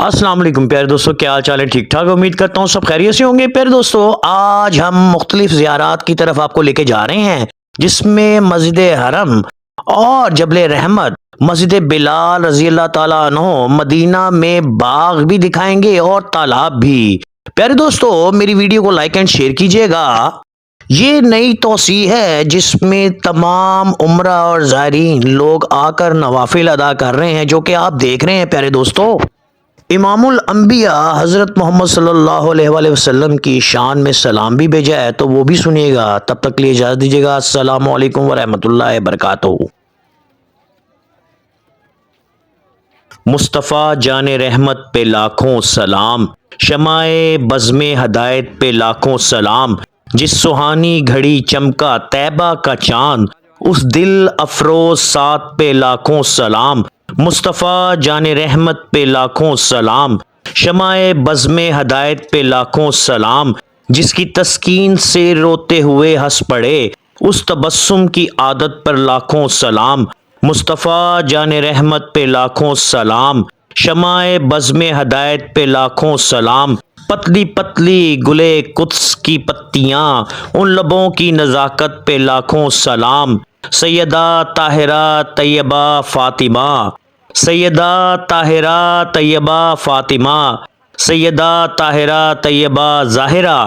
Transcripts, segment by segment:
अस्सलाम वालेकुम प्यारे दोस्तों, क्या हाल चाल है? ठीक ठाक, उम्मीद करता हूँ सब खैरियत से होंगे। प्यारे दोस्तों, आज हम मुख्तलिफ ज़ियारात की तरफ आपको लेके जा रहे हैं, जिसमें मस्जिद हरम और जबल रहमत, मस्जिद बिलाल रजी अल्लाह ताला अन्हो, मदीना में बाग भी दिखाएंगे और तालाब भी। प्यारे दोस्तों, मेरी वीडियो को लाइक एंड शेयर कीजिएगा। ये नई तोसी है जिसमें तमाम उम्रा और ज़ायरीन लोग आकर नवाफिल अदा कर रहे हैं, जो कि आप देख रहे हैं। प्यारे दोस्तों, इमामुल अंबिया हज़रत मोहम्मद सल्लल्लाहु अलैहि वसल्लम की शान में सलाम भी भेजा है, तो वो भी सुनिएगा। तब तक के लिए इजाज़त दीजिएगा। अस्सलामु अलैकुम व रहमतुल्लाहि व बरकातहू। मुस्तफ़ा जान रहमत पे लाखों सलाम, शमाए बज़्मे हदायत पे लाखों सलाम। जिस सुहानी घड़ी चमका तैबा का चांद, उस दिल अफरोज साथ पे लाखों सलाम। मुस्तफ़ा जान रहमत पे लाखों सलाम, शमाए बज़्मे हदायत पे लाखों सलाम। जिसकी तस्कीन से रोते हुए हंस पड़े, उस तबस्सुम की आदत पर लाखों सलाम। मुस्तफ़ा जान रहमत पे लाखों सलाम, शमाए बज़्मे हदायत पे लाखों सलाम। पतली पतली गुले कुद्स की पत्तियां, उन लबों की नज़ाकत पे लाखों सलाम। सैयदा ताहिरा तैयबा फ़ातिमा, सैयदा ताहिरा तैयबा फ़ातिमा, सैयदा ताहिरा तैयबा ज़ाहिरा,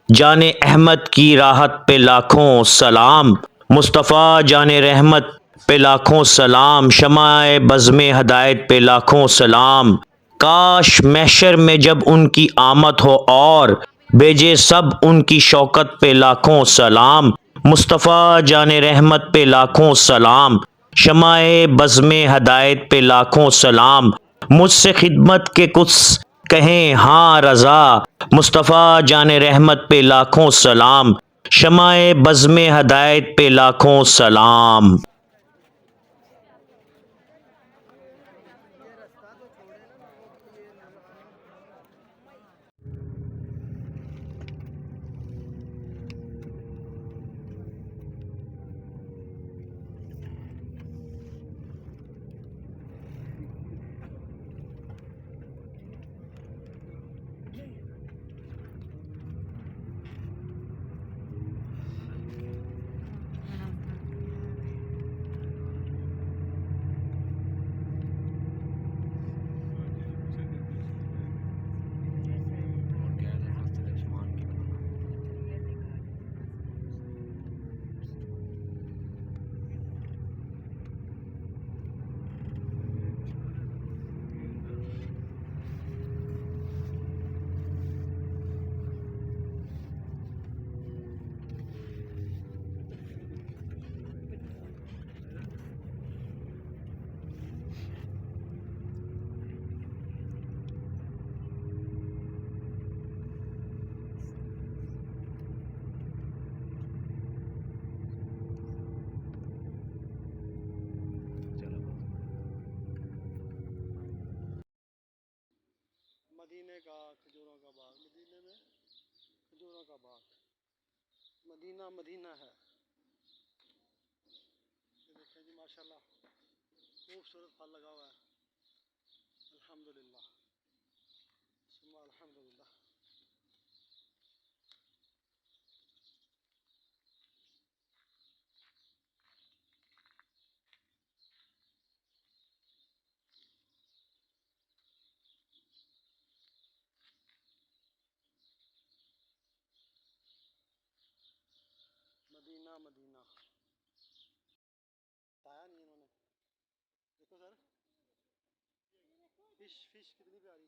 जाने अहमद की राहत पे लाखों सलाम। मुस्तफ़ा जाने रहमत पे लाखों सलाम, शमाए बज़्मे हदायत पे लाखों सलाम। काश महशर में जब उनकी आमद हो और भेजे सब उनकी शौकत पे लाखों सलाम। मुस्तफ़ा जाने रहमत पे लाखों सलाम, शमाए बज़्मे हदायत पे लाखों सलाम। मुझसे खिदमत के कुछ कहें हाँ रज़ा, मुस्तफ़ा जाने रहमत पे लाखों सलाम, शमाए बज़्मे हदायत पे लाखों सलाम। मदीने का खजूरों का बाग, मदीने में खजूरों का बाग, मदीना मदीना है। ये देखें जी, माशाल्लाह खूबसूरत फल लगा हुआ है। अल्हम्दुलिल्लाह सुम्मा अल्हम्दुलिल्लाह। मदीना मदीना बताया नहीं इन्होंने। देखो सर, फिश फिश कितनी प्यारी।